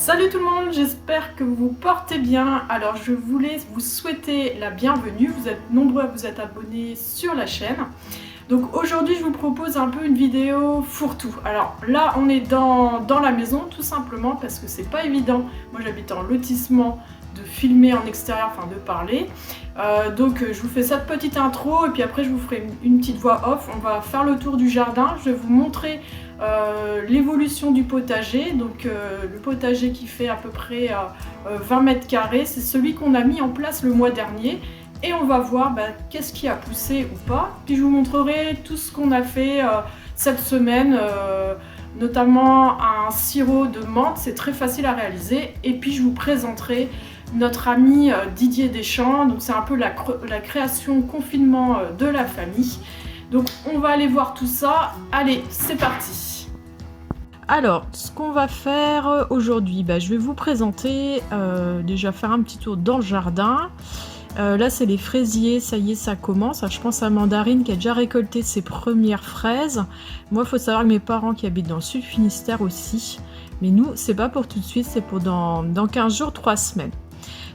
Salut tout le monde, j'espère que vous vous portez bien. Alors je voulais vous souhaiter la bienvenue, vous êtes nombreux à vous être abonnés sur la chaîne. Donc aujourd'hui je vous propose un peu une vidéo fourre-tout. Alors là on est dans la maison tout simplement parce que c'est pas évident. Moi j'habite en lotissement, de filmer en extérieur, enfin de parler. Donc je vous fais cette petite intro et puis après je vous ferai une petite voix off. On va faire le tour du jardin, je vais vous montrer l'évolution du potager. Donc le potager qui fait à peu près 20 mètres carrés, c'est celui qu'on a mis en place le mois dernier. Et on va voir qu'est-ce qui a poussé ou pas. Puis je vous montrerai tout ce qu'on a fait cette semaine, notamment un sirop de menthe, c'est très facile à réaliser. Et puis je vous présenterai notre ami Didier Deschamps, donc c'est un peu la création confinement de la famille. Donc on va aller voir tout ça. Allez, c'est parti. Alors, ce qu'on va faire aujourd'hui, je vais vous présenter, déjà faire un petit tour dans le jardin. Là c'est les fraisiers, ça y est, ça commence. Je pense à Mandarine qui a déjà récolté ses premières fraises. Moi il faut savoir que mes parents qui habitent dans le sud Finistère aussi. Mais nous c'est pas pour tout de suite, c'est pour dans 15 jours, 3 semaines.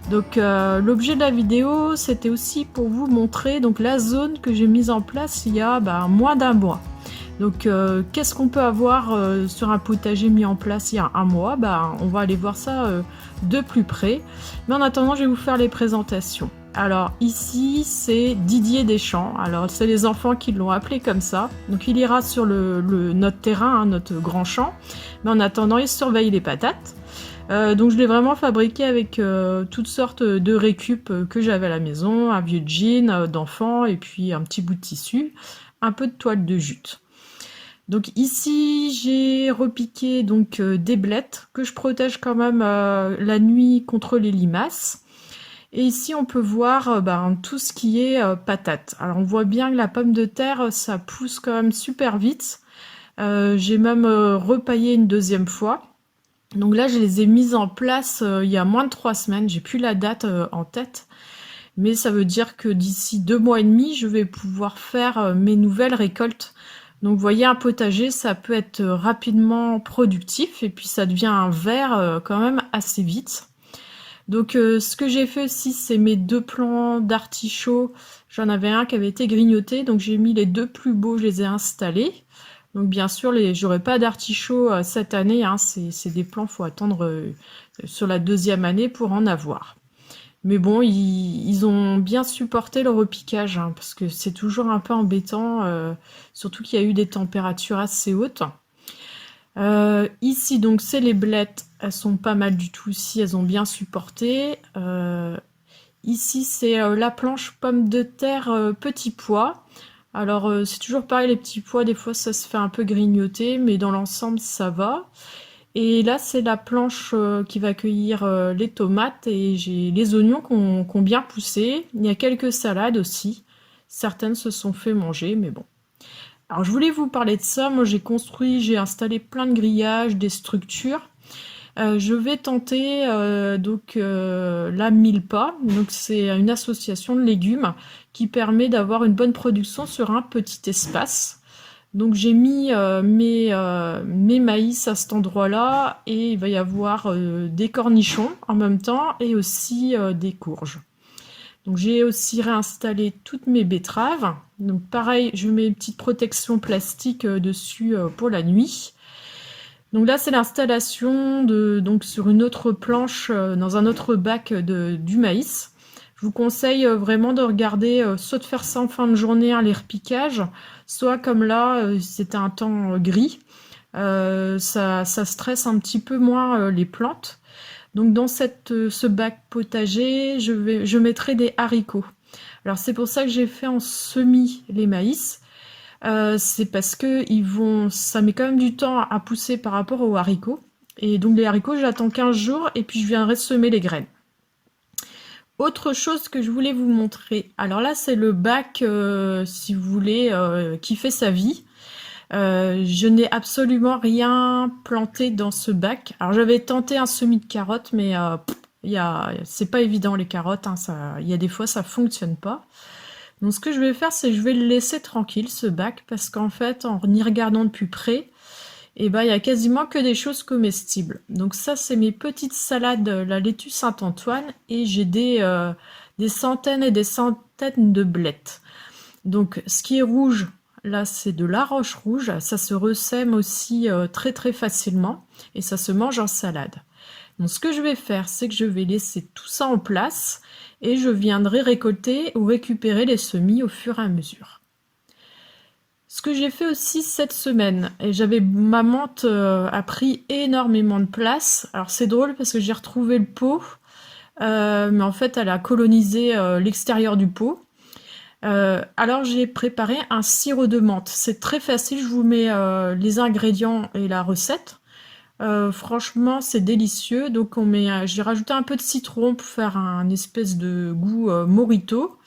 Donc l'objet de la vidéo c'était aussi pour vous montrer donc, la zone que j'ai mise en place il y a moins d'un mois. Donc qu'est-ce qu'on peut avoir sur un potager mis en place il y a un mois? On va aller voir ça de plus près. Mais en attendant je vais vous faire les présentations. Alors ici c'est Didier Deschamps, alors c'est les enfants qui l'ont appelé comme ça, donc il ira sur notre terrain, notre grand champ, mais en attendant il surveille les patates. Donc je l'ai vraiment fabriqué avec toutes sortes de récup que j'avais à la maison, un vieux jean d'enfant et puis un petit bout de tissu, un peu de toile de jute. Donc ici j'ai repiqué donc des blettes que je protège quand même la nuit contre les limaces. Et ici, on peut voir tout ce qui est patates. Alors, on voit bien que la pomme de terre, ça pousse quand même super vite. J'ai même repaillé une deuxième fois. Donc là, je les ai mises en place il y a moins de 3 semaines. J'ai plus la date en tête. Mais ça veut dire que d'ici 2 mois et demi, je vais pouvoir faire mes nouvelles récoltes. Donc, vous voyez, un potager, ça peut être rapidement productif. Et puis, ça devient un vert quand même assez vite. Donc ce que j'ai fait aussi, c'est mes 2 plants d'artichaut. J'en avais un qui avait été grignoté, donc j'ai mis les 2 plus beaux, je les ai installés. Donc bien sûr, j'aurai pas d'artichaut cette année, hein. C'est des plants, faut attendre sur la 2e année pour en avoir. Mais bon, ils ont bien supporté le repiquage, hein, parce que c'est toujours un peu embêtant, surtout qu'il y a eu des températures assez hautes. Ici donc c'est les blettes, elles sont pas mal du tout aussi, elles ont bien supporté. Ici c'est la planche pomme de terre petits pois. Alors c'est toujours pareil, les petits pois des fois ça se fait un peu grignoter, mais dans l'ensemble ça va. Et là c'est la planche qui va accueillir les tomates, et j'ai les oignons qui ont bien poussé. Il y a quelques salades aussi, certaines se sont fait manger, mais bon. Alors je voulais vous parler de ça. Moi j'ai installé plein de grillages, des structures. Je vais tenter la Milpa. Donc c'est une association de légumes qui permet d'avoir une bonne production sur un petit espace. Donc j'ai mis mes maïs à cet endroit-là, et il va y avoir des cornichons en même temps et aussi des courges. Donc j'ai aussi réinstallé toutes mes betteraves. Donc pareil, je mets une petite protection plastique dessus pour la nuit. Donc là c'est l'installation donc sur une autre planche dans un autre bac du maïs. Je vous conseille vraiment de regarder, soit de faire ça en fin de journée, les repiquages, soit comme là c'était un temps gris, ça stresse un petit peu moins les plantes. Donc dans ce bac potager, je mettrai des haricots. Alors c'est pour ça que j'ai fait en semis les maïs. C'est parce que ça met quand même du temps à pousser par rapport aux haricots. Et donc les haricots, j'attends 15 jours et puis je viendrai semer les graines. Autre chose que je voulais vous montrer. Alors là, c'est le bac, si vous voulez, qui fait sa vie. Je n'ai absolument rien planté dans ce bac. Alors j'avais tenté un semis de carottes, mais c'est pas évident les carottes, hein, il y a des fois ça fonctionne pas. Donc ce que je vais faire, c'est que je vais le laisser tranquille ce bac, parce qu'en fait en y regardant de plus près, et ben il y a quasiment que des choses comestibles. Donc ça, c'est mes petites salades, la laitue Saint-Antoine, et j'ai des centaines et des centaines de blettes. Donc ce qui est rouge, là c'est de la roche rouge, ça se ressème aussi très très facilement, et ça se mange en salade. Donc ce que je vais faire, c'est que je vais laisser tout ça en place, et je viendrai récolter ou récupérer les semis au fur et à mesure. Ce que j'ai fait aussi cette semaine, et ma menthe a pris énormément de place. Alors c'est drôle parce que j'ai retrouvé le pot, mais en fait elle a colonisé l'extérieur du pot. Alors j'ai préparé un sirop de menthe. C'est très facile, je vous mets les ingrédients et la recette. Franchement, c'est délicieux. Donc j'ai rajouté un peu de citron pour faire un espèce de goût mojito.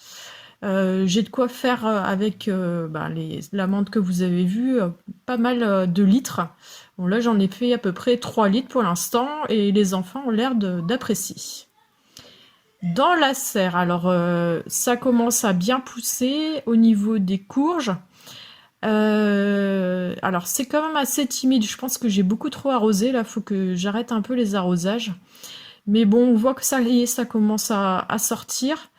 J'ai de quoi faire avec la menthe que vous avez vue, pas mal de litres. Bon, là, j'en ai fait à peu près 3 litres pour l'instant et les enfants ont l'air d'apprécier. Dans la serre, alors ça commence à bien pousser au niveau des courges. Alors c'est quand même assez timide, je pense que j'ai beaucoup trop arrosé, là, faut que j'arrête un peu les arrosages. Mais bon, on voit que ça y est, ça commence à sortir.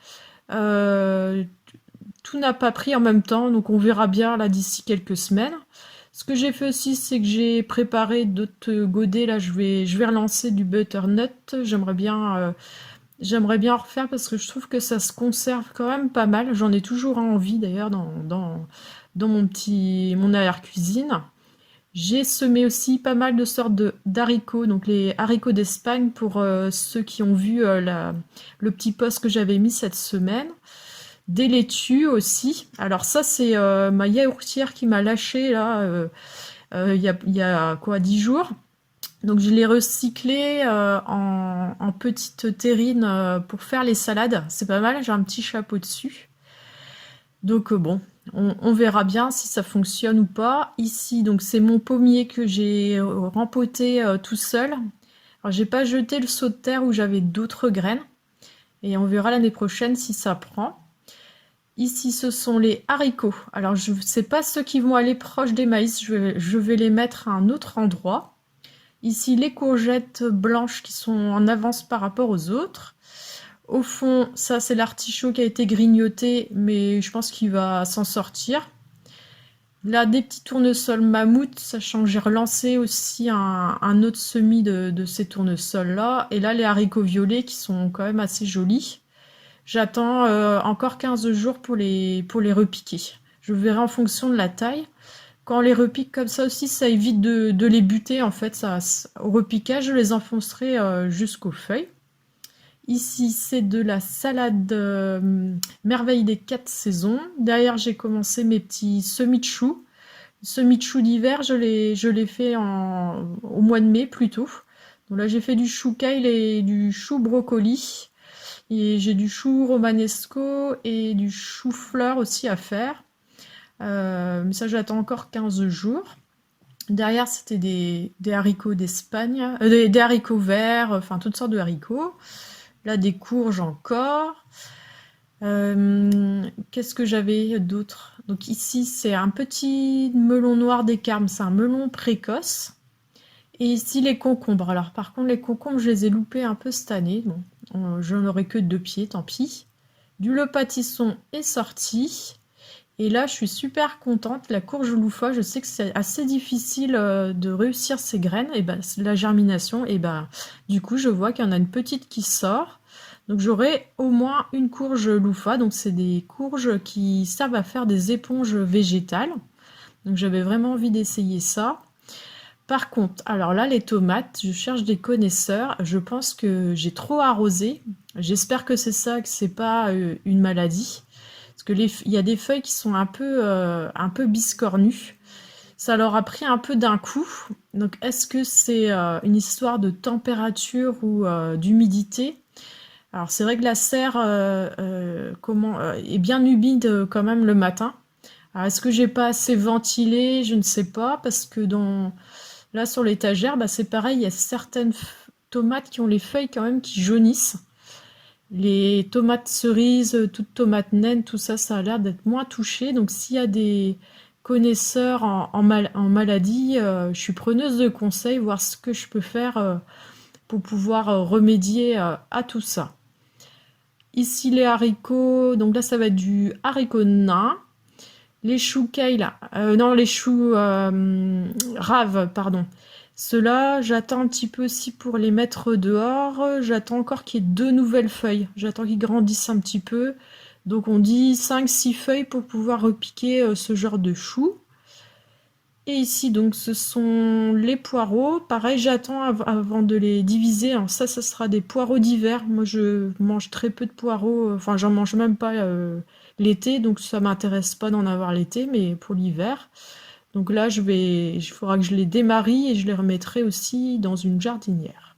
Tout n'a pas pris en même temps, donc on verra bien là d'ici quelques semaines. Ce que j'ai fait aussi, c'est que j'ai préparé d'autres godets. Là, je vais relancer du butternut. J'aimerais bien en refaire parce que je trouve que ça se conserve quand même pas mal. J'en ai toujours envie d'ailleurs dans mon arrière-cuisine. J'ai semé aussi pas mal de sortes d'haricots, donc les haricots d'Espagne pour ceux qui ont vu le petit post que j'avais mis cette semaine. Des laitues aussi. Alors ça, c'est ma yaourtière qui m'a lâché là il y a quoi, 10 jours. Donc je l'ai recyclé en petite terrine pour faire les salades. C'est pas mal, j'ai un petit chapeau dessus. Donc bon, on verra bien si ça fonctionne ou pas. Ici, donc c'est mon pommier que j'ai rempoté tout seul. Alors j'ai pas jeté le saut de terre où j'avais d'autres graines. Et on verra l'année prochaine si ça prend. Ici, ce sont les haricots. Alors, je ne sais pas ceux qui vont aller proche des maïs. Je vais les mettre à un autre endroit. Ici, les courgettes blanches qui sont en avance par rapport aux autres. Au fond, ça, c'est l'artichaut qui a été grignoté, mais je pense qu'il va s'en sortir. Là, des petits tournesols mammouth, sachant que j'ai relancé aussi un autre semis de ces tournesols-là. Et là, les haricots violets qui sont quand même assez jolis. J'attends encore 15 jours pour les repiquer. Je verrai en fonction de la taille. Quand on les repique comme ça aussi, ça évite de les buter. En fait, au repiquage, je les enfoncerai jusqu'aux feuilles. Ici, c'est de la salade merveille des 4 saisons. Derrière, j'ai commencé mes petits semis de choux. Semis de choux d'hiver, je l'ai fait au mois de mai plutôt. Donc là, j'ai fait du chou kale et du chou brocoli. Et j'ai du chou romanesco et du chou-fleur aussi à faire. Mais ça, j'attends encore 15 jours. Derrière, c'était des haricots d'Espagne, des haricots verts, enfin toutes sortes de haricots. Là, des courges encore. Qu'est-ce que j'avais d'autre? Donc ici, c'est un petit melon noir des Carmes, c'est un melon précoce. Et ici, les concombres. Alors par contre, les concombres, je les ai loupés un peu cette année. Bon, je n'aurai que 2 pieds, tant pis. Du le pâtisson est sorti. Et là, je suis super contente. La courge loufa, je sais que c'est assez difficile de réussir ces graines, et ben, la germination. Et ben, du coup, je vois qu'il y en a une petite qui sort. Donc, j'aurai au moins une courge loufa. Donc, c'est des courges qui servent à faire des éponges végétales. Donc, j'avais vraiment envie d'essayer ça. Par contre, alors là, les tomates, je cherche des connaisseurs. Je pense que j'ai trop arrosé. J'espère que c'est ça, que c'est pas une maladie. Parce que il y a des feuilles qui sont un peu biscornues. Ça leur a pris un peu d'un coup. Donc, est-ce que c'est une histoire de température ou d'humidité? Alors, c'est vrai que la serre est bien humide quand même le matin. Alors, est-ce que j'ai pas assez ventilé? Je ne sais pas, parce que là, sur l'étagère, bah, c'est pareil, il y a certaines tomates qui ont les feuilles quand même qui jaunissent. Les tomates cerises, toutes tomates naines, tout ça, ça a l'air d'être moins touché. Donc s'il y a des connaisseur en maladie, je suis preneuse de conseils, voir ce que je peux faire pour pouvoir remédier à tout ça. Ici les haricots, donc là ça va être du haricot nain. Les choux kale, non les choux raves, pardon. Ceux-là, j'attends un petit peu aussi pour les mettre dehors. J'attends encore qu'il y ait 2 nouvelles feuilles. J'attends qu'ils grandissent un petit peu. Donc on dit 5-6 feuilles pour pouvoir repiquer ce genre de choux. Et ici, donc, ce sont les poireaux. Pareil, j'attends avant de les diviser. Alors ça sera des poireaux d'hiver. Moi, je mange très peu de poireaux. Enfin, j'en mange même pas l'été. Donc, ça m'intéresse pas d'en avoir l'été, mais pour l'hiver. Donc là, il faudra que je les démarie et je les remettrai aussi dans une jardinière.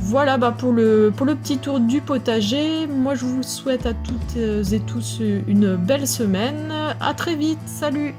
Voilà pour le petit tour du potager. Moi, je vous souhaite à toutes et tous une belle semaine. À très vite. Salut!